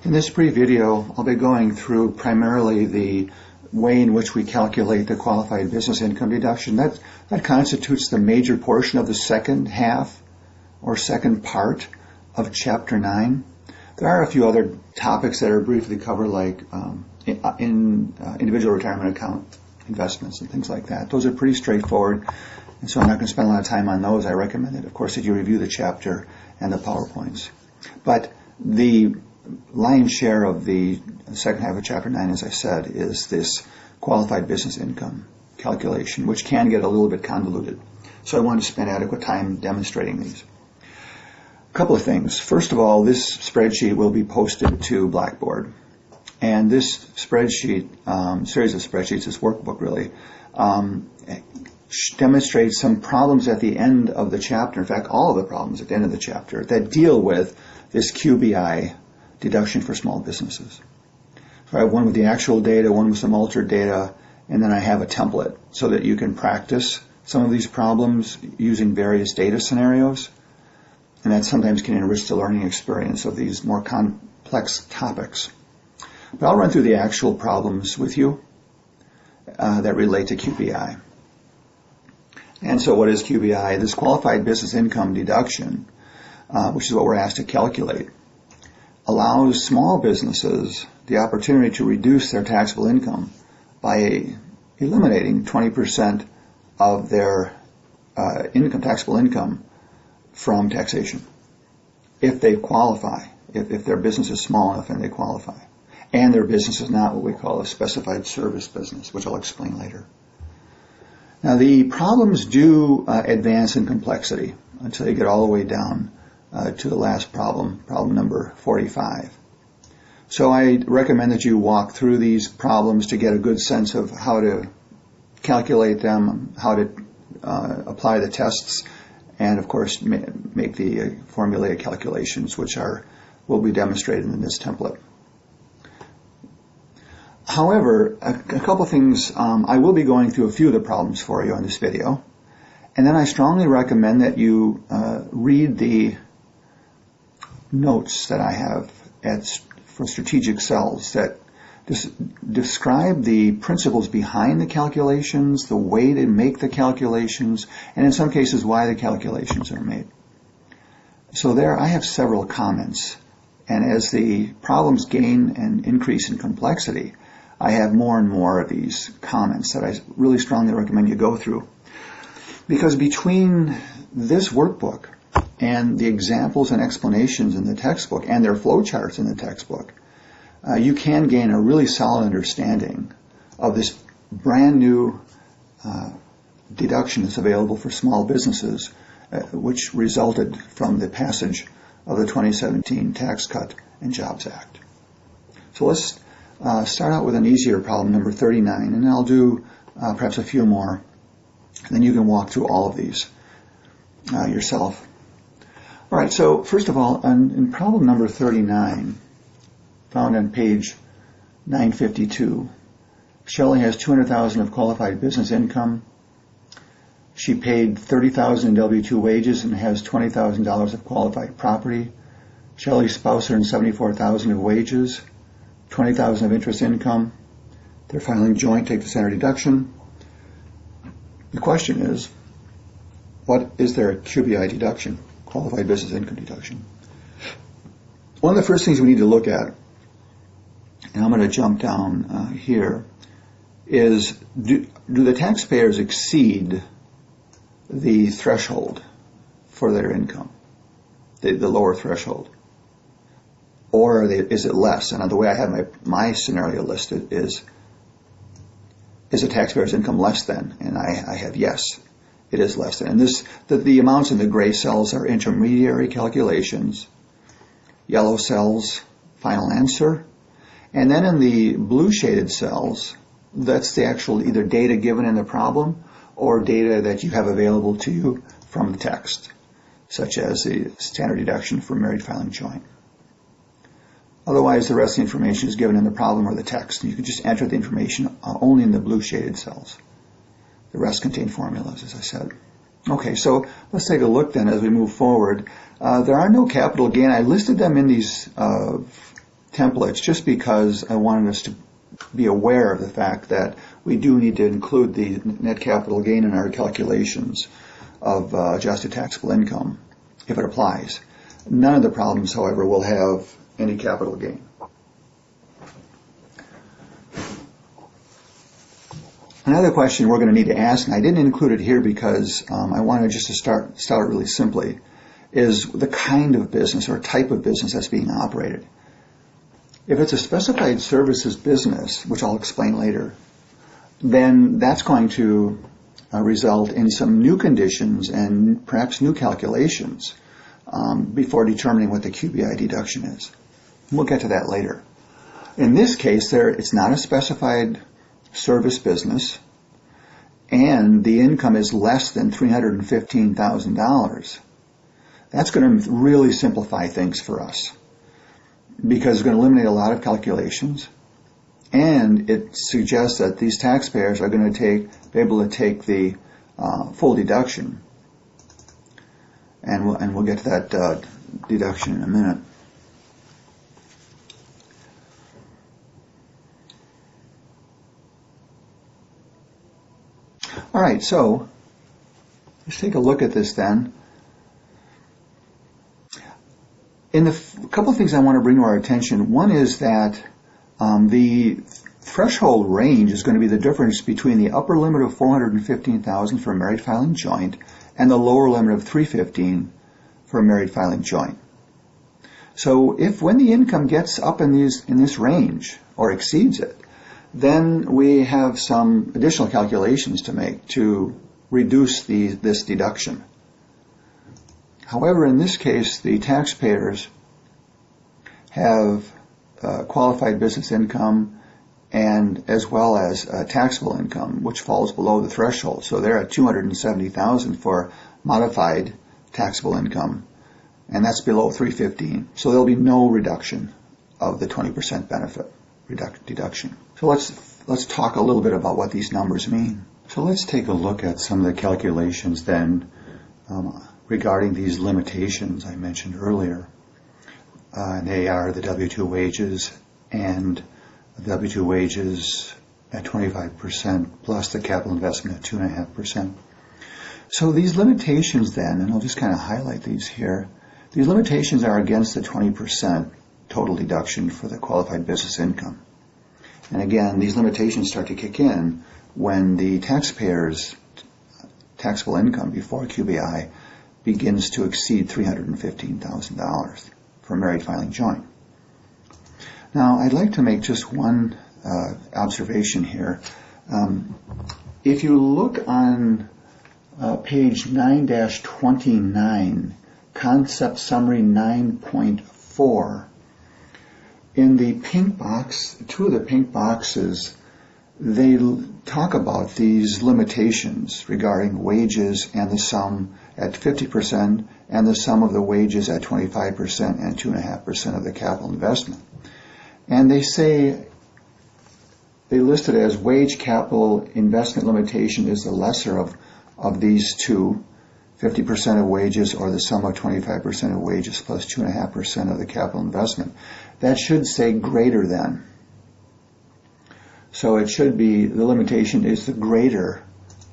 In this brief video, I'll be going through primarily the way in which we calculate the qualified business income deduction. That constitutes the major portion of the second half or second part of Chapter 9. There are a few other topics that are briefly covered, like individual retirement account investments and things like that. Those are pretty straightforward, and so I'm not going to spend a lot of time on those. I recommend it, of course, that you review the chapter and the PowerPoints. But the lion's share of the second half of Chapter 9, as I said, is this qualified business income calculation, which can get a little bit convoluted. So I want to spend adequate time demonstrating these. A couple of things. First of all, this spreadsheet will be posted to Blackboard. And this spreadsheet, series of spreadsheets, this workbook really, demonstrates some problems at the end of the chapter. In fact, all of the problems at the end of the chapter that deal with this QBI deduction for small businesses. So I have one with the actual data, one with some altered data, and then I have a template so that you can practice some of these problems using various data scenarios. And that sometimes can enrich the learning experience of these more complex topics. But I'll run through the actual problems with you that relate to QBI. And so what is QBI? This qualified business income deduction, which is what we're asked to calculate, allows small businesses the opportunity to reduce their taxable income by eliminating 20% of their taxable income from taxation if they qualify, if their business is small enough and they qualify. And their business is not what we call a specified service business, which I'll explain later. Now, the problems do advance in complexity until you get all the way down to the last problem, problem number 45. So I recommend that you walk through these problems to get a good sense of how to calculate them, how to apply the tests, and of course make the formulaic calculations, which will be demonstrated in this template. However, a couple things, I will be going through a few of the problems for you in this video, and then I strongly recommend that you read the notes that I have for strategic cells that describe the principles behind the calculations, the way to make the calculations, and in some cases why the calculations are made. So there I have several comments, and as the problems gain and increase in complexity, I have more and more of these comments that I really strongly recommend you go through. Because between this workbook and the examples and explanations in the textbook and their flowcharts in the textbook, you can gain a really solid understanding of this brand new deduction that's available for small businesses, which resulted from the passage of the 2017 Tax Cut and Jobs Act. So let's start out with an easier problem, number 39, and I'll do perhaps a few more, and then you can walk through all of these yourself. All right, so first of all, in problem number 39, found on page 952, Shelley has $200,000 of qualified business income. She paid $30,000 in W-2 wages and has $20,000 of qualified property. Shelley's spouse earns $74,000 of wages, $20,000 of interest income. They're filing joint take the standard deduction. The question is, what is their QBI deduction, qualified business income deduction? One of the first things we need to look at, and I'm going to jump down here, is do the taxpayers exceed the threshold for their income, the lower threshold? Or is it less? And the way I have my scenario listed is the taxpayer's income less than? And I have yes, it is less than. And the amounts in the gray cells are intermediary calculations, yellow cells, final answer, and then in the blue shaded cells, that's the actual either data given in the problem or data that you have available to you from the text, such as the standard deduction for married filing joint. Otherwise, the rest of the information is given in the problem or the text. You can just enter the information only in the blue shaded cells. The rest contain formulas, as I said. Okay, so let's take a look then as we move forward. There are no capital gain. I listed them in these templates just because I wanted us to be aware of the fact that we do need to include the net capital gain in our calculations of adjusted taxable income if it applies. None of the problems, however, will have any capital gain. Another question we're going to need to ask, and I didn't include it here because I wanted just to start really simply, is the kind of business or type of business that's being operated. If it's a specified services business, which I'll explain later, then that's going to result in some new conditions and perhaps new calculations before determining what the QBI deduction is. We'll get to that later. In this case, it's not a specified service business, and the income is less than $315,000. That's going to really simplify things for us because it's going to eliminate a lot of calculations, and it suggests that these taxpayers are going to be able to take the full deduction, and we'll get to that deduction in a minute. All right, so let's take a look at this then. A couple of things I want to bring to our attention. One is that the threshold range is going to be the difference between the upper limit of $415,000 for a married filing joint and the lower limit of $315,000 for a married filing joint. So when the income gets up in this range or exceeds it, then we have some additional calculations to make to reduce this deduction. However, in this case, the taxpayers have qualified business income and as well as taxable income, which falls below the threshold. So they're at $270,000 for modified taxable income, and that's below $315,000. So there'll be no reduction of the 20% benefit deduction. So let's talk a little bit about what these numbers mean. So let's take a look at some of the calculations then regarding these limitations I mentioned earlier. And they are the W-2 wages and the W-2 wages at 25% plus the capital investment at 2.5%. So these limitations then, and I'll just kind of highlight these here, these limitations are against the 20% total deduction for the qualified business income. And again, these limitations start to kick in when the taxpayer's taxable income before QBI begins to exceed $315,000 for a married filing joint. Now, I'd like to make just one observation here. If you look on page 9-29, Concept Summary 9.4, in the pink box, two of the pink boxes, they talk about these limitations regarding wages and the sum at 50% and the sum of the wages at 25% and 2.5% of the capital investment. And they say, they list it as wage capital investment limitation is the lesser of these two, 50% of wages or the sum of 25% of wages plus 2.5% of the capital investment. That should say greater than. So it should be, the limitation is the greater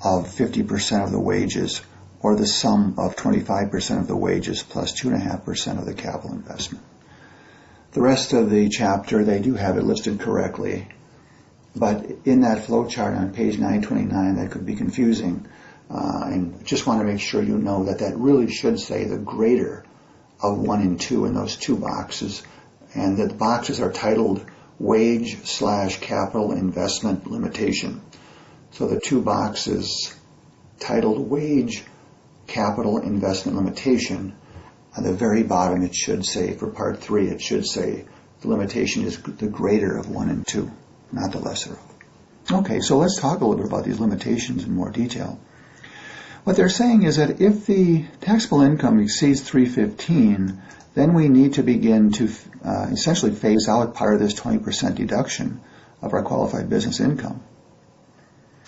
of 50% of the wages or the sum of 25% of the wages plus 2.5% of the capital investment. The rest of the chapter, they do have it listed correctly, but in that flow chart on page 929, that could be confusing. And just want to make sure you know that really should say the greater of 1 and 2 in those two boxes, and that the boxes are titled wage/capital investment limitation. So the two boxes titled wage capital investment limitation, on the very bottom it should say, for part 3, it should say the limitation is the greater of 1 and 2, not the lesser of. Okay, so let's talk a little bit about these limitations in more detail. What they're saying is that if the taxable income exceeds $315,000, then we need to begin to essentially phase out part of this 20% deduction of our qualified business income.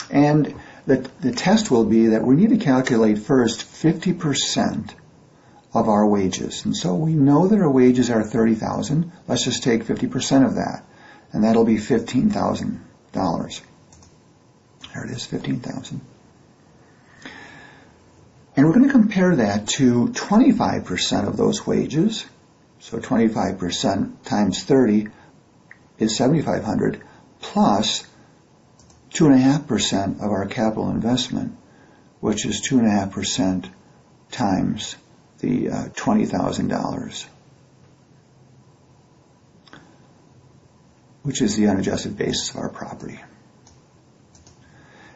And the test will be that we need to calculate first 50% of our wages. And so we know that our wages are $30,000. Let's just take 50% of that, and that'll be $15,000. There it is, $15,000. And we're going to compare that to 25% of those wages. So 25% times 30 is $7,500, plus 2.5% of our capital investment, which is 2.5% times the $20,000, which is the unadjusted basis of our property.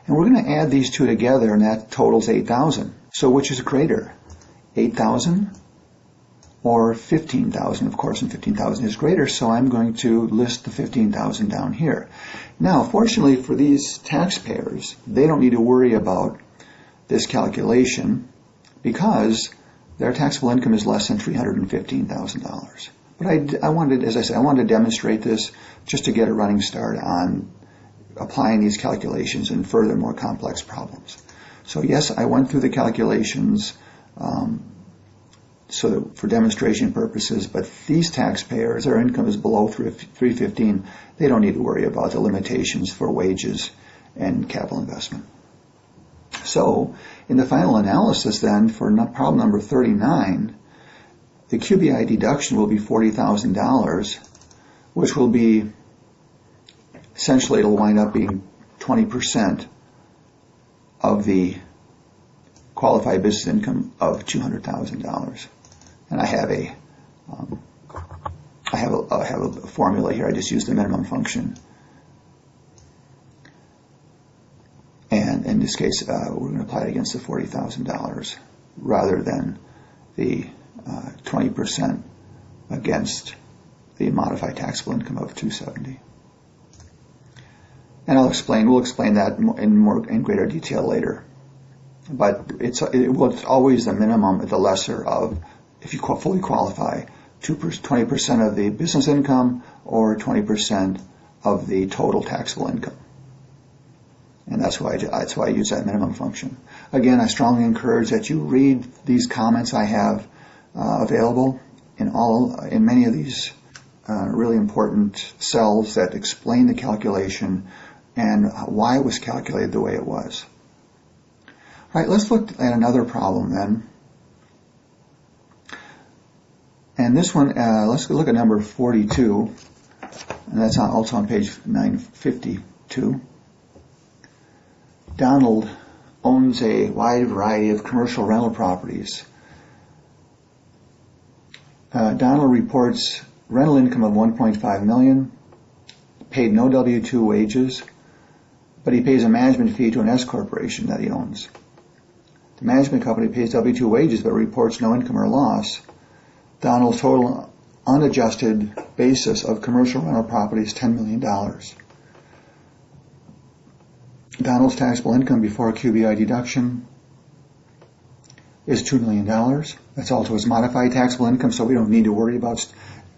And we're going to add these two together, and that totals $8,000. So which is greater, $8,000 or $15,000? Of course, and $15,000 is greater, so I'm going to list the $15,000 down here. Now, fortunately for these taxpayers, they don't need to worry about this calculation because their taxable income is less than $315,000. But I wanted, as I said, I wanted to demonstrate this just to get a running start on applying these calculations in further more complex problems. So yes, I went through the calculations for demonstration purposes, but these taxpayers, their income is below $315,000. They don't need to worry about the limitations for wages and capital investment. So in the final analysis then, for problem number 39, the QBI deduction will be $40,000, which will be, essentially it'll wind up being 20% of the qualified business income of $200,000. And I have a formula here. I just use the minimum function. And in this case, we're going to apply it against the $40,000 rather than the 20% against the modified taxable income of $270,000. And we'll explain that in greater detail later. But it's always the minimum, the lesser of, if you fully qualify, 20% of the business income or 20% of the total taxable income. And that's why I use that minimum function. Again, I strongly encourage that you read these comments I have available in many of these really important cells that explain the calculation and why it was calculated the way it was. All right, let's look at another problem then. And this one, let's look at number 42, and that's also on page 952. Donald owns a wide variety of commercial rental properties. Donald reports rental income of $1.5 million, paid no W-2 wages, but he pays a management fee to an S corporation that he owns. The management company pays W-2 wages but reports no income or loss. Donald's total unadjusted basis of commercial rental property is $10 million. Donald's taxable income before QBI deduction is $2 million. That's also his modified taxable income, so we don't need to worry about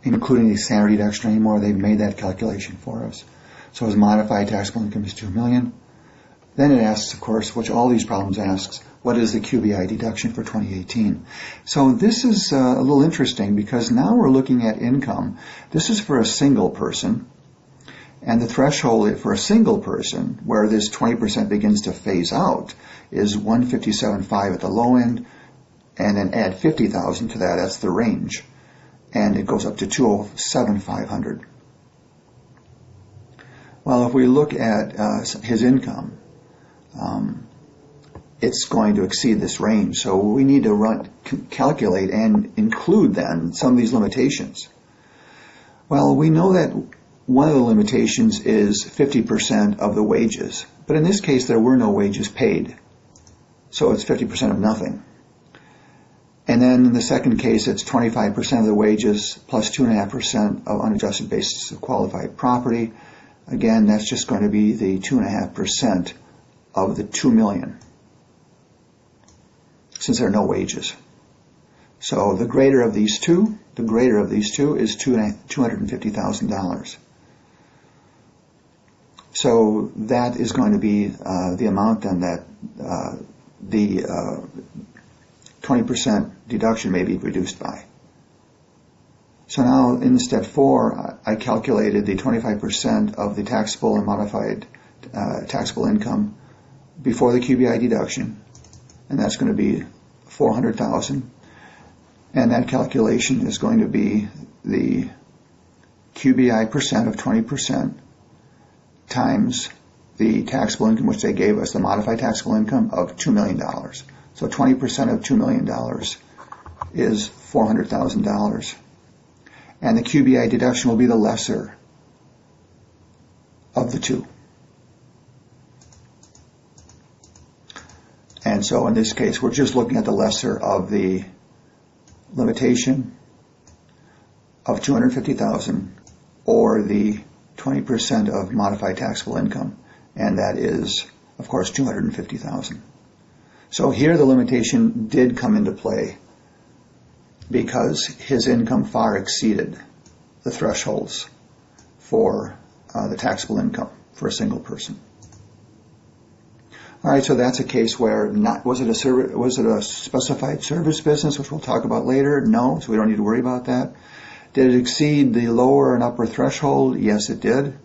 including the standard deduction anymore. They've made that calculation for us. So his modified taxable income is $2 million. Then it asks, of course, which all these problems asks, what is the QBI deduction for 2018? So this is a little interesting because now we're looking at income. This is for a single person. And the threshold for a single person, where this 20% begins to phase out, is $157,500 at the low end, and then add $50,000 to that. That's the range, and it goes up to $207,500. Well, if we look at his income, it's going to exceed this range. So we need to calculate and include then some of these limitations. Well, we know that one of the limitations is 50% of the wages. But in this case, there were no wages paid. So it's 50% of nothing. And then in the second case, it's 25% of the wages plus 2.5% of unadjusted basis of qualified property. Again, that's just going to be the 2.5% of the $2 million, since there are no wages. So the greater of these two is $250,000. So that is going to be the amount then that the 20% deduction may be reduced by. So now in step 4, I calculated the 25% of the taxable and modified taxable income before the QBI deduction, and that's going to be $400,000. And that calculation is going to be the QBI percent of 20% times the taxable income which they gave us, the modified taxable income of $2 million. So 20% of $2 million is $400,000. And the QBI deduction will be the lesser of the two. And so in this case, we're just looking at the lesser of the limitation of $250,000 or the 20% of modified taxable income, and that is, of course, $250,000. So here the limitation did come into play because his income far exceeded the thresholds for the taxable income for a single person. All right, so that's a case where was it a specified service business, which we'll talk about later? No, so we don't need to worry about that. Did it exceed the lower and upper threshold? Yes, it did.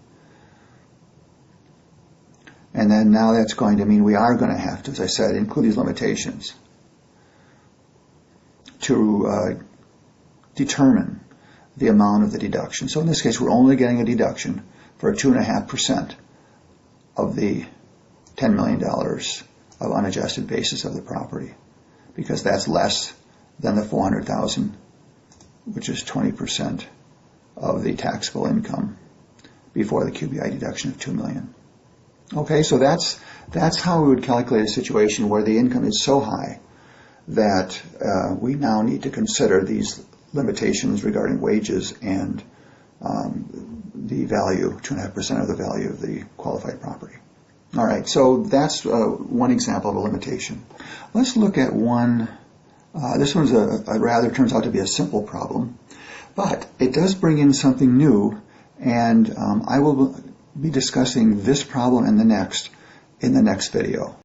And then now that's going to mean we are going to have to, as I said, include these limitations to determine the amount of the deduction. So in this case, we're only getting a deduction for 2.5% of the $10 million of unadjusted basis of the property, because that's less than the $400,000, which is 20% of the taxable income before the QBI deduction of $2 million. Okay, so that's how we would calculate a situation where the income is so high that we now need to consider these limitations regarding wages and the value, 2.5% of the value of the qualified property. All right, so that's one example of a limitation. Let's look at one. This one's turns out to be a simple problem, but it does bring in something new, and I will be discussing this problem and the next in the next video.